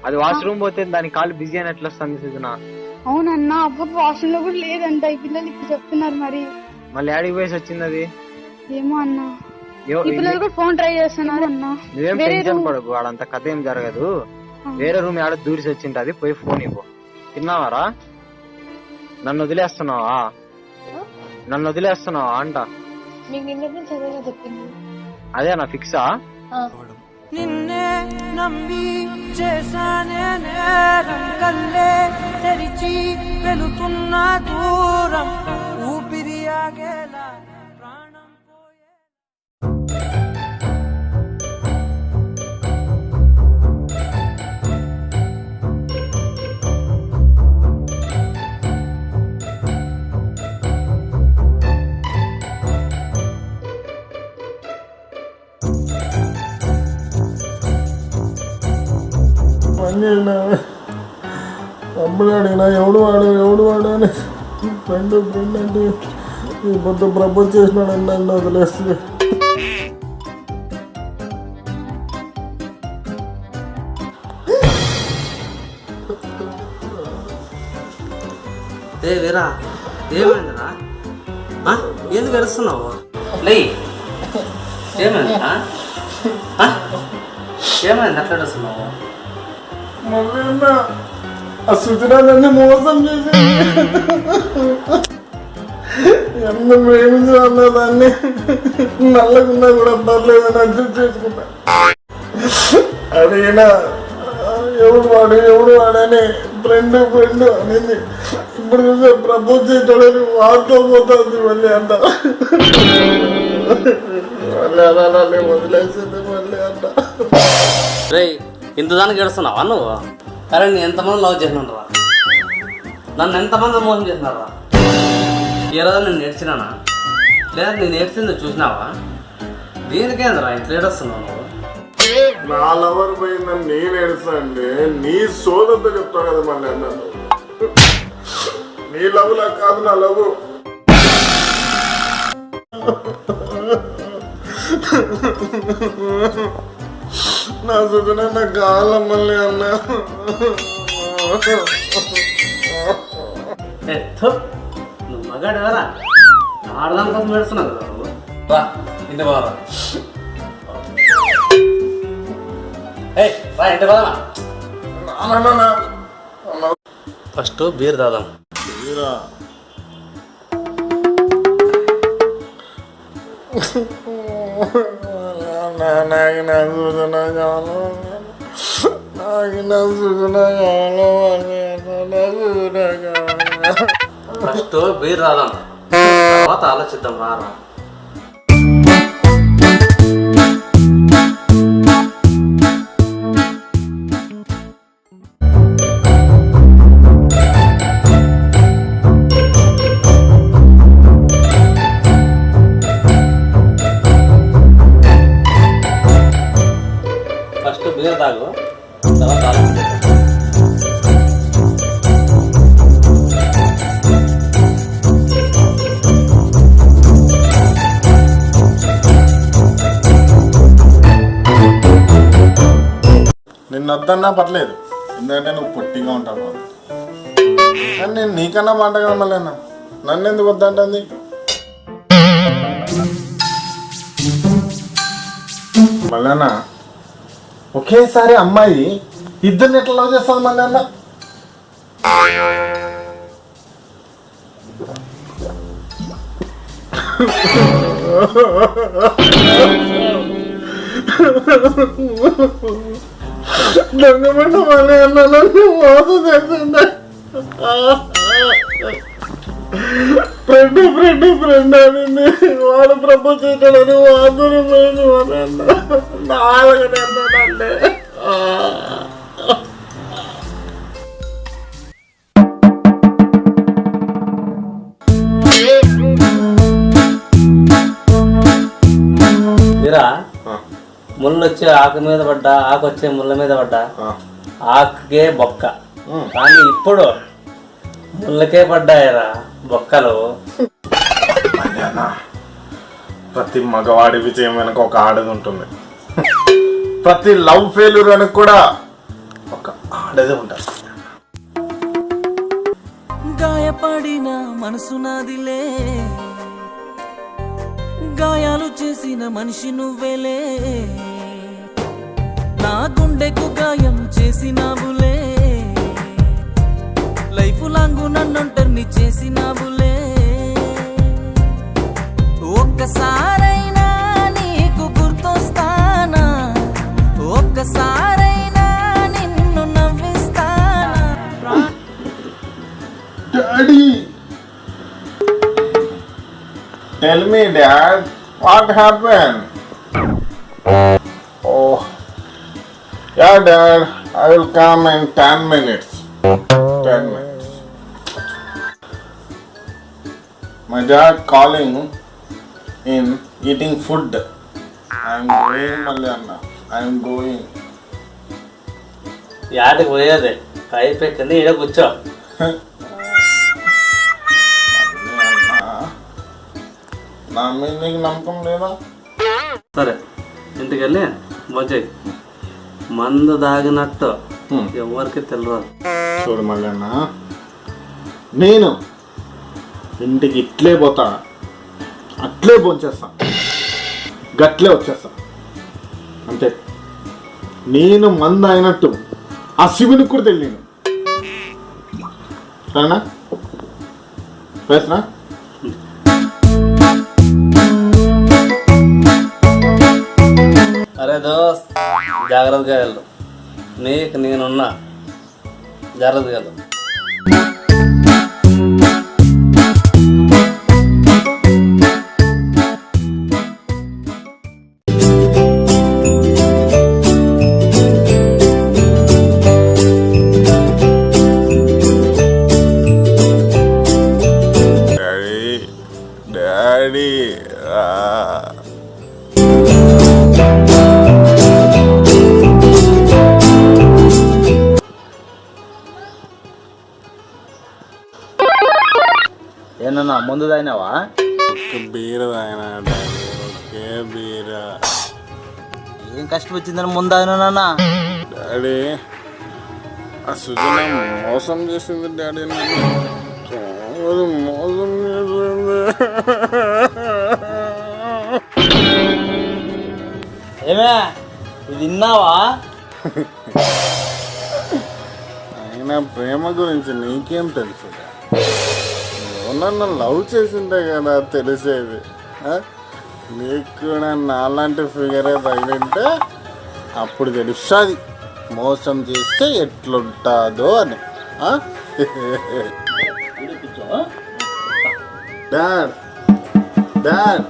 అది వాష్రూమ్ పోతే దాని కాలు బిజీ అని ఎట్లా వస్తుంది సృజన? అవునన్నా అప్పుడు వాష్రూమ్ లో కూడా లేదంట. ఈ పిల్లలు ఇప్పుడు చెప్తున్నారు. మరి మళ్ళీ ఆడికి పోయేసి వచ్చింది అది. ఏమో అన్నా, ఈ పిల్లలు కూడా ఫోన్ ట్రై చేస్తున్నారు అన్నా. నువ్వేం టెన్షన్ పడకు, వాడంత కథ ఏం జరగదు. వేరే రూమ్ ఆడ దూరిసి వచ్చింటది, పోయి ఫోన్ ఇవ్వు. తిన్నావారా? నన్ను వదిలేస్తున్నావా? నన్ను వదిలేస్తున్నావా అంట. అదే నా ఫిక్సా? నిన్నే నమ్మి చేశానే నేరం, కల్లే తెరిచి వెళుతున్న దూరం, ఊపిరి ఆగేలా ప్రాణం పోయే. అప్పుడు అడిగినా ఎవడు వాడు అని. ఫ్రెండ్ అంటే ఈ పొద్దు ప్రపోజ్ చేసినాడు నన్ను వదిలేస్తుంది. ఏ వీరా, ఏమైందిరా? ఎందుకు గడుస్తున్నావు? లే, ఏమైందిరా? ఏమైంది అట్లా గడుస్తున్నావు? మళ్ళీ ఆ సుజనా నన్ను మోసం చేసి ఎంత ప్రేమించాలన్నా దాన్ని నల్లగున్నా కూడా పర్లేదని అడ్జస్ట్ చేసుకుంటా. అడిగినా ఎవడు వాడని ఫ్రెండ్ అనేది. ఇప్పుడు చూసే ప్రపోజ్ చేయటాడని వాడుతూ పోతుంది మళ్ళీ అంట. మళ్ళీ అలా వదిలేసింది మళ్ళీ అంట. రే, ఇంత దానికి గడుస్తున్నావా నువ్వు? అరే నేను ఎంతమంది లవ్ చేసినారా? నన్ను ఎంతమంది మోసం చేసినారా? ఈ రోజు నేను నేర్చినానా? లేదా నేను నేర్చింది చూసినావా? దీనికేంద్రా ఇంట్లో ఏడుస్తున్నావు నువ్వు? నా లవర్ పోయిందని నేను ఏడుస్తాండి, నీ సోదంతో చెప్తావు కదా మళ్ళీ అన్నాను. నీ లవ్ లా కాదు నా లవ్. నా సుజన నా కాలం మళ్ళీ అన్నా. నువ్వు మగాడు కదా, ఆడదాని కోసం పెడుతున్నావు కదా నువ్వు. రా ఇంటి పోరా. రా ఇంటి పోదా. ఫస్ట్ బీర్ దాదాం. ఫస్ట్ బీర్ రాదాం, తర్వాత ఆలోచిద్దాం. రారా ఫస్ట్ బీర్ తాగు, తర్వాత ఆలోచిద్దాం. నిన్ను వద్దన్నా పర్లేదు, ఎందుకంటే నువ్వు పొట్టిగా ఉంటావు. కానీ నేను నీకన్నా మాటగా మళ్ళీ నన్ను ఎందుకు వద్దంటుంది? మళ్ళీ ఒకేసారి అమ్మాయి ఇద్దరిని ఎట్లా లవ్ చేస్తుంది మళ్ళీ అన్న? దొంగమంట మళ్ళీ అన్న నన్ను మోసం చేస్తుందా? ఫ్రెండ్ అని వాడు ప్రపోజ్ చేశాడని వాదులు లేదు అని అన్న. నాలుగని అన్నాడంటే ముళ్ళు వచ్చి ఆకు మీద పడ్డా, ఆకు వచ్చే ముళ్ళ మీద పడ్డా, ఆకుకే బొక్క. కానీ ఇప్పుడు ముళ్ళకే పడ్డాయరా బొక్కలు. ప్రతి మగవాడి విజయం వెనక ఒక ఆడది ఉంటుంది. ప్రతి లవ్ ఫెయిల్యూర్ వెనక కూడా అడ్డదే ఉంటా. గాయపడిన మనసు నాదిలే, గాయాలు చేసిన మనిషి నువ్వేలే, నా గుండెకు గాయం చేసినావులే, లైఫ్ లాంగ్ నన్నొంటర్ని చేసినావులే. ఒక్కసారైనా నీకు గుర్తొస్తానా, ఒక్కసారైనా నిన్ను నవ్విస్తానా. Daddy, tell me dad, what happened? Oh, yeah dad, I will come in 10 minutes. 10 minutes. My dad calling in eating food. I am going Malyanna. I am going. యాడికి పోయేది అయిపోయింది, ఈడ కూర్చో. నా మీద నీకు నమ్మకం లేదా? సరే ఇంటికి వెళ్ళి వచ్చే మందు దాగినట్టు ఎవరికి తెలియదు. చూడు మల్లన్న, నేను ఇంటికి ఇట్లే పోతా, అట్లే భోంచేస్తా, గట్లే వచ్చేస్తా అంతే. నేను మందు అయినట్టు ఆ శివునికి కూడా తెలియను. సరేనా? వేసినా? అరే దోస్త్, జాగ్రత్తగా వెళ్ళు, నీకు నేనున్నా, జాగ్రత్తగా వెళ్ళు. డాడీ ఏమన్నా ముందు తాగినావా? ఒక్క బీర తాగినా డాడీ, ఒకే బీర. ఏం కష్టం వచ్చిందని ముందు తాగినా? డాడీ, ఆ సుజన మోసం చేసింది డాడీ, నన్ను మోసం చేసింది. ఏమే ఇది విన్నావా? అయినా ప్రేమ గురించి నీకేం తెలుసు? నన్ను లవ్ చేసిందే కదా తెలిసేది. నీకు కూడా నాలాంటి ఫిగరే తగిలింటే అప్పుడు తెలుస్తుంది మోసం చేస్తే ఎట్లుంటుందో అని. డాడ్, డాడ్,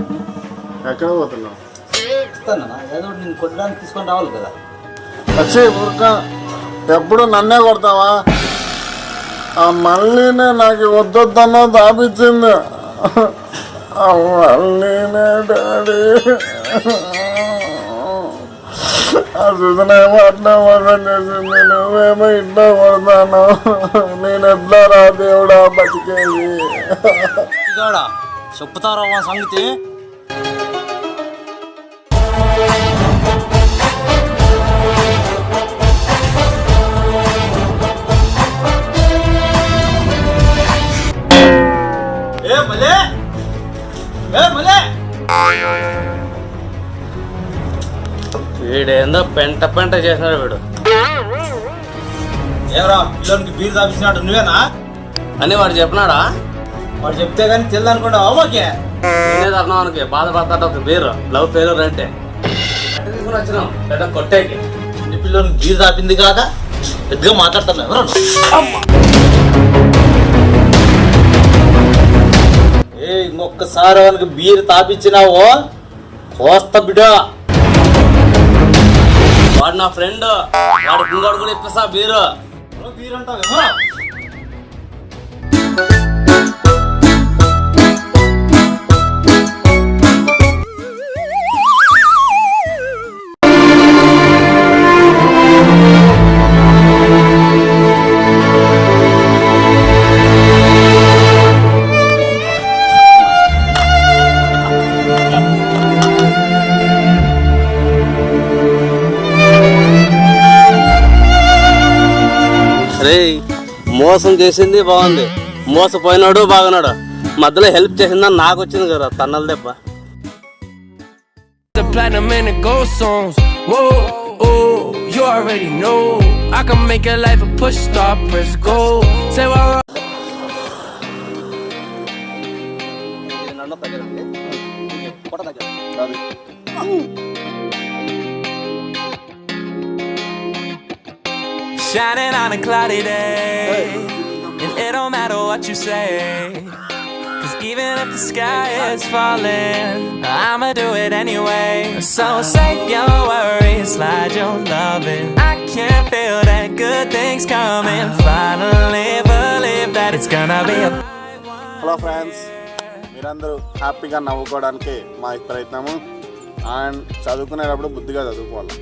ఎక్కడ పోతున్నావు? ఏదో నేను కొట్టడానికి తీసుకొని రావాలి కదా. వచ్చే ఊరుక, ఎప్పుడు నన్నే కొడతావా? ఆ మళ్ళీనే నాకు వద్దొద్దన్నా దాపించింది. ఆ మళ్ళీనే డాడీ, ఆ సుధనేమో అట్లా మోసం చేసింది, నువ్వేమో ఇంట్లో కొడతాను. నేను ఎట్లా రా దేవుడా బతికేది? చెప్తారా సంగతి? వీడేందో పెంట పెంట చేసినాడు వీడు. ఏమరా పిల్లలకి బీరు తాపించినాడు నువ్వేనా అని వాడు చెప్పినాడా? వాడు చెప్తే కానీ తెలియదనుకుంటావా? మాకే నేనే తరుణానికి బాధపడతాడు ఒక బీరు, లవ్ ఫెయిల్యూర్ అంటే తీసుకుని వచ్చినాం లేదా కొట్టేకి. నీ పిల్లలకి బీరు తాపింది కాక పెద్దగా మాట్లాడతాను. ఎవరు ఇంకొకసారి వానికి బీరు తాపించినావో కోస్త బిడ్డ. వాడు నా ఫ్రెండ్, వాడు గుంగాడు కూడా ఇప్పిస్తా బీరు. బీరు అంటావేమో. రేయ్ మోసం చేసింది బాగుంది, మోసపోయినాడు బాగున్నాడు, మధ్యలో హెల్ప్ చేసిందని నాకు వచ్చింది కదా తన్నల దెబ్బ. The platinum and the gold songs. Whoa, oh, you already know. I can make your life a push star, press go. Say what? Shining on a cloudy day, and it don't matter what you say, 'cause even if the sky is falling, I'ma do it anyway. So save your worries, slide your loving. I can feel that good things coming. Finally believe that it's gonna be a hello friends, మీరందరూ హ్యాపీగా నవ్వుకోవడానికి మా ప్రయత్నము. And చదువుకునేటప్పుడు బుద్ధిగా చదువుకోవాలి.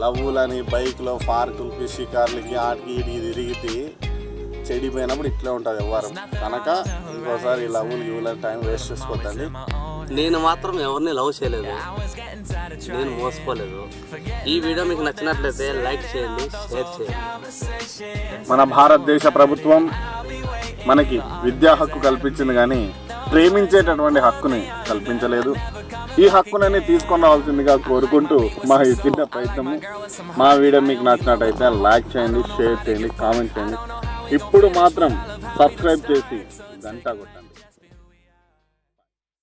లవ్వులని బైక్లో పార్కులకి షికార్లకి ఆటికి ఇటుకి తిరిగితే చెడిపోయినప్పుడు ఇట్లే ఉంటుంది వ్యవహారం. కనుక ఇంకోసారి లవ్వులు గివ్వులని టైం వేస్ట్ చేసుకోవద్దండి. నేను మాత్రం ఎవరిని లవ్ చేయలేదు, నేను మోసపోలేదు. ఈ వీడియో మీకు నచ్చినట్లయితే లైక్ చేయండి, షేర్ చేయండి. మన భారతదేశ ప్రభుత్వం మనకి విద్యా హక్కు కల్పించింది కానీ ప్రేమించేటటువంటి హక్కుని కల్పించలేదు. ఈ హక్కునని తీసుకొని రావాల్సిందిగా కోరుకుంటూ మా ఈ చిన్న ప్రయత్నము. మా వీడియో మీకు నచ్చినట్టయితే లైక్ చేయండి, షేర్ చేయండి, కామెంట్ చేయండి. ఇప్పుడు మాత్రం సబ్స్క్రైబ్ చేసి గంట కొట్టండి.